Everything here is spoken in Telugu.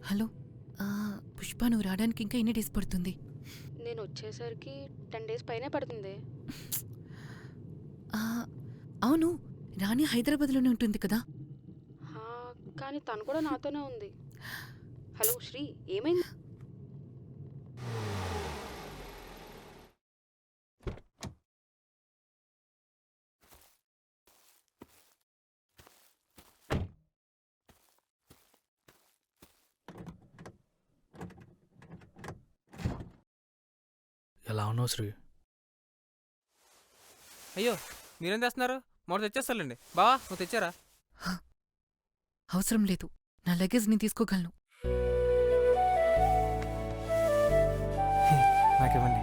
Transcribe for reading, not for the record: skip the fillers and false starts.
హలో. పుష్ప, నువ్వు రావడానికి ఇంకా ఎన్ని డేస్ పడుతుంది? నేను వచ్చేసరికి 10 డేస్ పైనే పడుతుంది. ఆ, అవును, రాణి హైదరాబాద్లోనే ఉంటుంది కదా? హా, కానీ తను కూడా నాతోనే ఉంది. హలో శ్రీ, ఏమైంది? ఎలా ఉన్నావు శ్రీ? అయ్యో, మీరేం చేస్తున్నారు? మొదట తెచ్చేస్తానండి. బావా, నువ్వు తెచ్చారా? అవసరం లేదు, నా లగేజ్ నేను తీసుకోగలను. నాకివ్వండి.